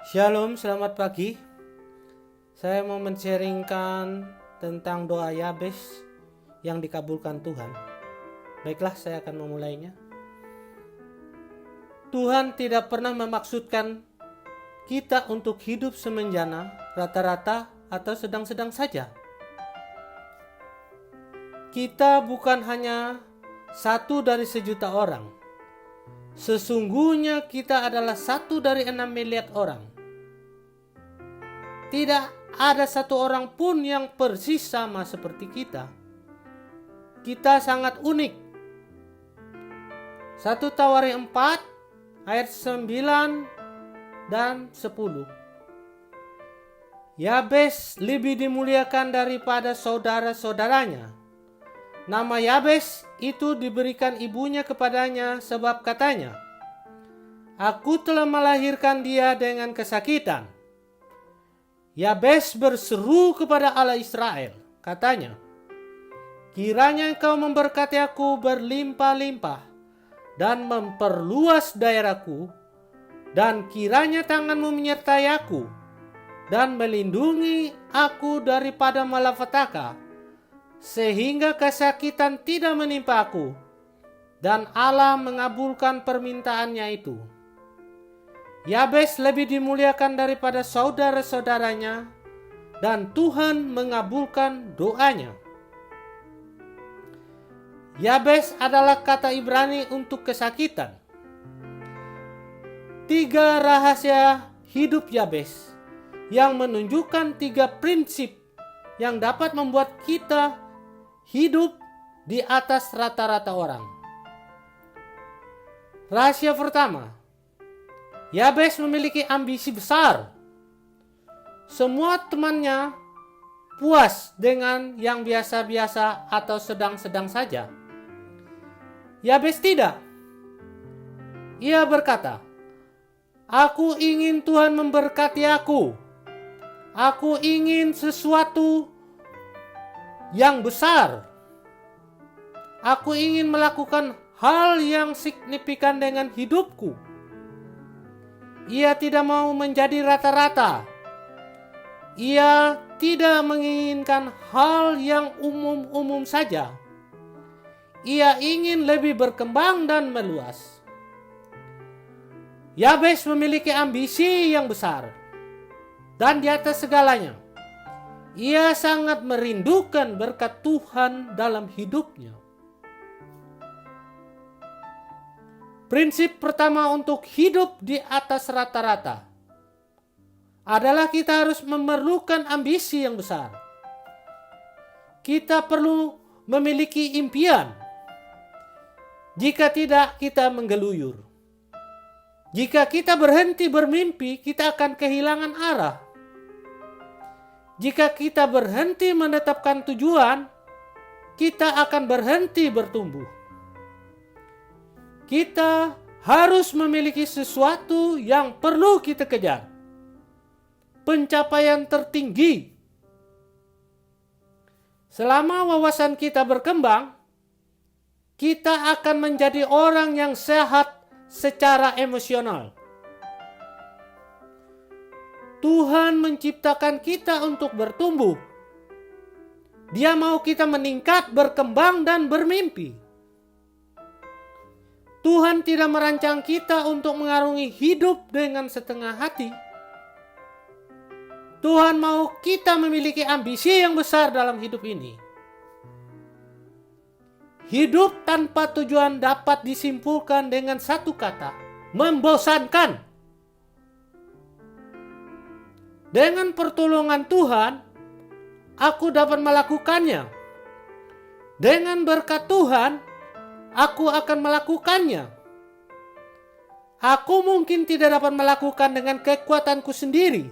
Shalom, selamat pagi. Saya mau men-sharingkan tentang doa Yabes yang dikabulkan Tuhan. Baiklah, saya akan memulainya. Tuhan tidak pernah memaksudkan kita untuk hidup semenjana, rata-rata, atau sedang-sedang saja. Kita bukan hanya satu dari sejuta orang. Sesungguhnya kita adalah satu dari 6 miliar orang. Tidak ada satu orang pun yang persis sama seperti kita. Kita sangat unik. 1 Tawari 4 ayat 9 dan 10. Yabes lebih dimuliakan daripada saudara-saudaranya. Nama Yabes itu diberikan ibunya kepadanya sebab katanya, "Aku telah melahirkan dia dengan kesakitan." Yabes berseru kepada Allah Israel, katanya, "Kiranya engkau memberkati aku berlimpah-limpah dan memperluas daerahku, dan kiranya tanganmu menyertai aku dan melindungi aku daripada malapetaka, sehingga kesakitan tidak menimpa aku." Dan Allah mengabulkan permintaannya itu. Yabes lebih dimuliakan daripada saudara-saudaranya, dan Tuhan mengabulkan doanya. Yabes adalah kata Ibrani untuk kesakitan. 3 rahasia hidup Yabes yang menunjukkan 3 prinsip yang dapat membuat kita hidup di atas rata-rata orang. Rahasia pertama, Yabes memiliki ambisi besar. Semua temannya puas dengan yang biasa-biasa atau sedang-sedang saja. Yabes tidak. Ia berkata, "Aku ingin Tuhan memberkati aku. Aku ingin sesuatu yang besar. Aku ingin melakukan hal yang signifikan dengan hidupku." Ia tidak mau menjadi rata-rata. Ia tidak menginginkan hal yang umum-umum saja. Ia ingin lebih berkembang dan meluas. Yabes memiliki ambisi yang besar. Dan di atas segalanya, ia sangat merindukan berkat Tuhan dalam hidupnya. Prinsip pertama untuk hidup di atas rata-rata adalah kita harus memerlukan ambisi yang besar. Kita perlu memiliki impian. Jika tidak, kita menggeluyur. Jika kita berhenti bermimpi, kita akan kehilangan arah. Jika kita berhenti menetapkan tujuan, kita akan berhenti bertumbuh. Kita harus memiliki sesuatu yang perlu kita kejar. Pencapaian tertinggi. Selama wawasan kita berkembang, kita akan menjadi orang yang sehat secara emosional. Tuhan menciptakan kita untuk bertumbuh. Dia mau kita meningkat, berkembang, dan bermimpi. Tuhan tidak merancang kita untuk mengarungi hidup dengan setengah hati. Tuhan mau kita memiliki ambisi yang besar dalam hidup ini. Hidup tanpa tujuan dapat disimpulkan dengan satu kata, membosankan. Dengan pertolongan Tuhan, aku dapat melakukannya. Dengan berkat Tuhan, aku akan melakukannya. Aku mungkin tidak dapat melakukan dengan kekuatanku sendiri.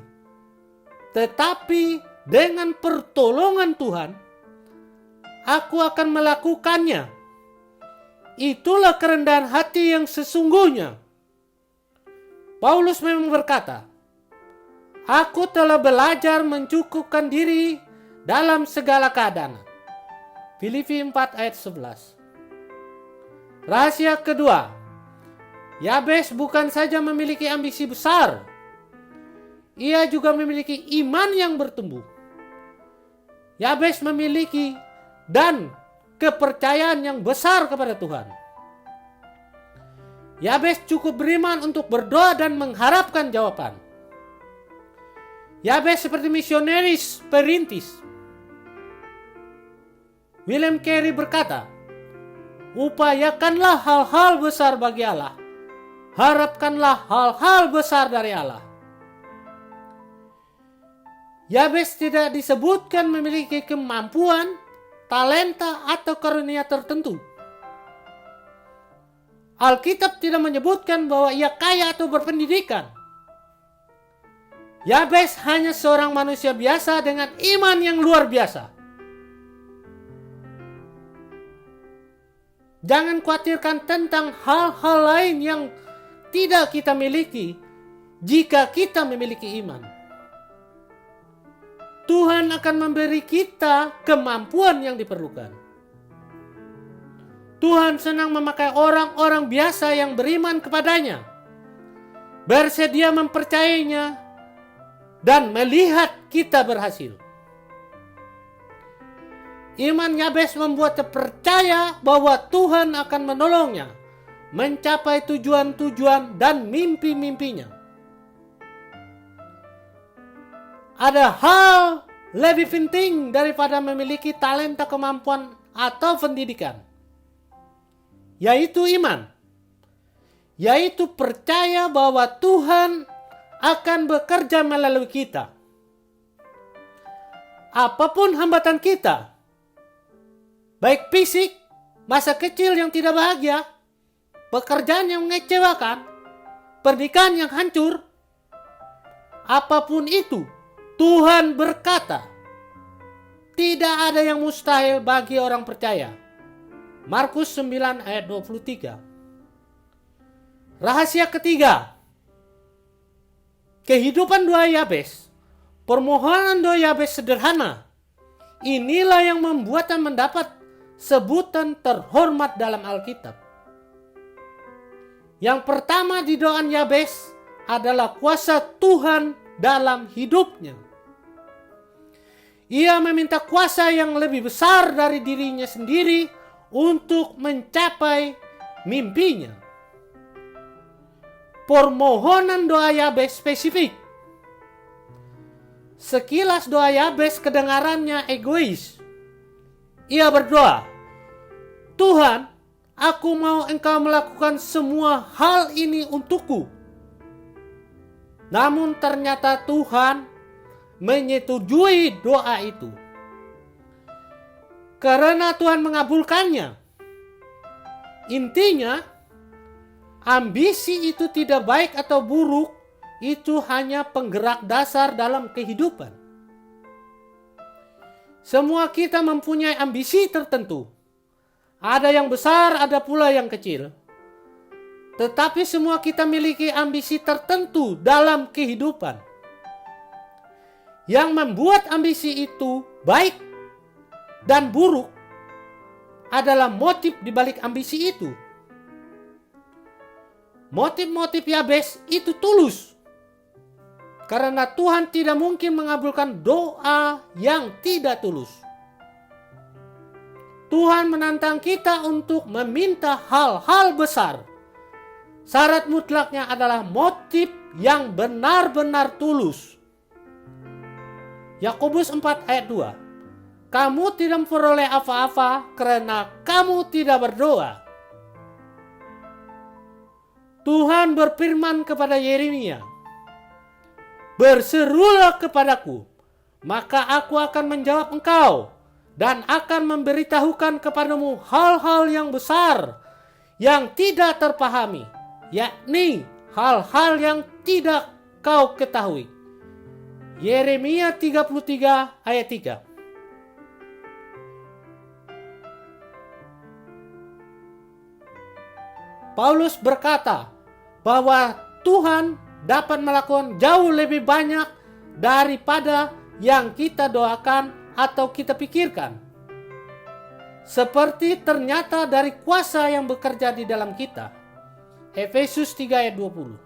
Tetapi dengan pertolongan Tuhan, aku akan melakukannya. Itulah kerendahan hati yang sesungguhnya. Paulus memang berkata, "Aku telah belajar mencukupkan diri dalam segala keadaan." Filipi 4 ayat 11. Rahasia kedua, Yabes bukan saja memiliki ambisi besar, ia juga memiliki iman yang bertumbuh. Yabes memiliki dan kepercayaan yang besar kepada Tuhan. Yabes cukup beriman untuk berdoa dan mengharapkan jawaban. Yabes seperti misionaris perintis. William Carey berkata, upayakanlah hal-hal besar bagi Allah. Harapkanlah hal-hal besar dari Allah. Yabes tidak disebutkan memiliki kemampuan, talenta, atau karunia tertentu. Alkitab tidak menyebutkan bahwa ia kaya atau berpendidikan. Yabes hanya seorang manusia biasa dengan iman yang luar biasa. Jangan khawatirkan tentang hal-hal lain yang tidak kita miliki jika kita memiliki iman. Tuhan akan memberi kita kemampuan yang diperlukan. Tuhan senang memakai orang-orang biasa yang beriman kepadanya, bersedia mempercayainya, dan melihat kita berhasil. Iman Yabes membuatnya percaya bahwa Tuhan akan menolongnya mencapai tujuan-tujuan dan mimpi-mimpinya. Ada hal lebih penting daripada memiliki talenta, kemampuan, atau pendidikan, yaitu iman. Yaitu percaya bahwa Tuhan akan bekerja melalui kita. Apapun hambatan kita, baik fisik, masa kecil yang tidak bahagia, pekerjaan yang mengecewakan, pernikahan yang hancur, apapun itu, Tuhan berkata, tidak ada yang mustahil bagi orang percaya. Markus 9 ayat 23. Rahasia ketiga, kehidupan doa Yabes. Permohonan doa Yabes sederhana. Inilah yang membuatnya mendapat sebutan terhormat dalam Alkitab. Yang pertama di doa Yabes adalah kuasa Tuhan dalam hidupnya. Ia meminta kuasa yang lebih besar dari dirinya sendiri untuk mencapai mimpinya. Permohonan doa Yabes spesifik. Sekilas doa Yabes kedengarannya egois. Ia berdoa, Tuhan, aku mau Engkau melakukan semua hal ini untukku. Namun ternyata Tuhan menyetujui doa itu. Karena Tuhan mengabulkannya. Intinya, ambisi itu tidak baik atau buruk, itu hanya penggerak dasar dalam kehidupan. Semua kita mempunyai ambisi tertentu. Ada yang besar, ada pula yang kecil. Tetapi semua kita miliki ambisi tertentu dalam kehidupan. Yang membuat ambisi itu baik dan buruk adalah motif di balik ambisi itu. Motif-motif Yabes itu tulus. Karena Tuhan tidak mungkin mengabulkan doa yang tidak tulus. Tuhan menantang kita untuk meminta hal-hal besar. Syarat mutlaknya adalah motif yang benar-benar tulus. Yakobus 4 ayat 2. Kamu tidak memperoleh apa-apa karena kamu tidak berdoa. Tuhan berfirman kepada Yeremia, berserulah kepadaku, maka aku akan menjawab engkau dan akan memberitahukan kepadamu hal-hal yang besar yang tidak terpahami, yakni hal-hal yang tidak kau ketahui. Yeremia 33 ayat 3. Paulus berkata bahwa Tuhan dapat melakukan jauh lebih banyak daripada yang kita doakan atau kita pikirkan. Seperti ternyata dari kuasa yang bekerja di dalam kita. Efesus 3 ayat 20.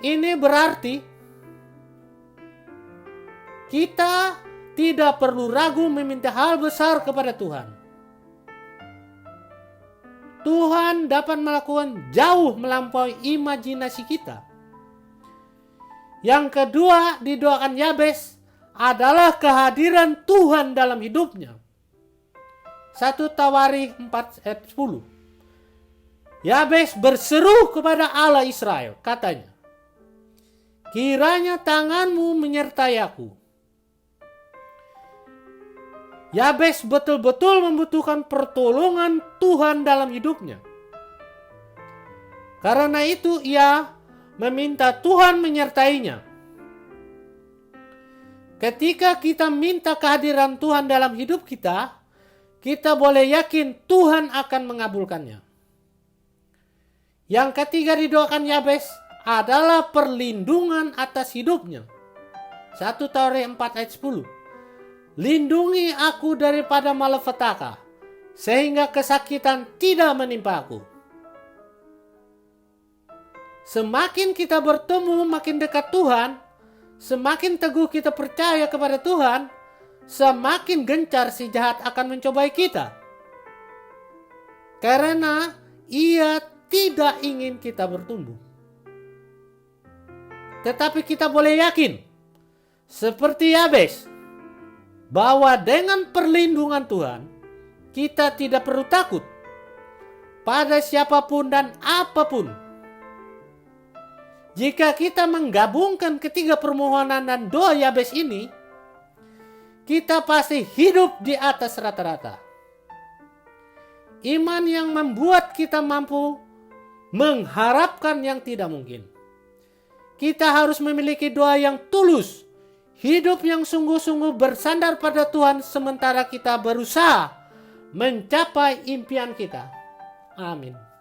Ini berarti kita tidak perlu ragu meminta hal besar kepada Tuhan. Tuhan dapat melakukan jauh melampaui imajinasi kita. Yang kedua didoakan Yabes adalah kehadiran Tuhan dalam hidupnya. 1 Tawarikh 4 ayat 10. Yabes berseru kepada Allah Israel, katanya, kiranya tanganmu menyertai aku. Yabes betul-betul membutuhkan pertolongan Tuhan dalam hidupnya. Karena itu ia meminta Tuhan menyertainya. Ketika kita minta kehadiran Tuhan dalam hidup kita, kita boleh yakin Tuhan akan mengabulkannya. Yang ketiga didoakan Yabes adalah perlindungan atas hidupnya. 1 Tawarikh 4 ayat 10. Lindungi aku daripada malapetaka, sehingga kesakitan tidak menimpa aku. Semakin kita bertemu makin dekat Tuhan, semakin teguh kita percaya kepada Tuhan, semakin gencar si jahat akan mencobai kita. Karena ia tidak ingin kita bertumbuh. Tetapi kita boleh yakin, seperti Yabes, bahwa dengan perlindungan Tuhan, kita tidak perlu takut pada siapapun dan apapun. Jika kita menggabungkan ketiga permohonan dan doa Yabes ini, kita pasti hidup di atas rata-rata. Iman yang membuat kita mampu mengharapkan yang tidak mungkin. Kita harus memiliki doa yang tulus, hidup yang sungguh-sungguh bersandar pada Tuhan sementara kita berusaha mencapai impian kita. Amin.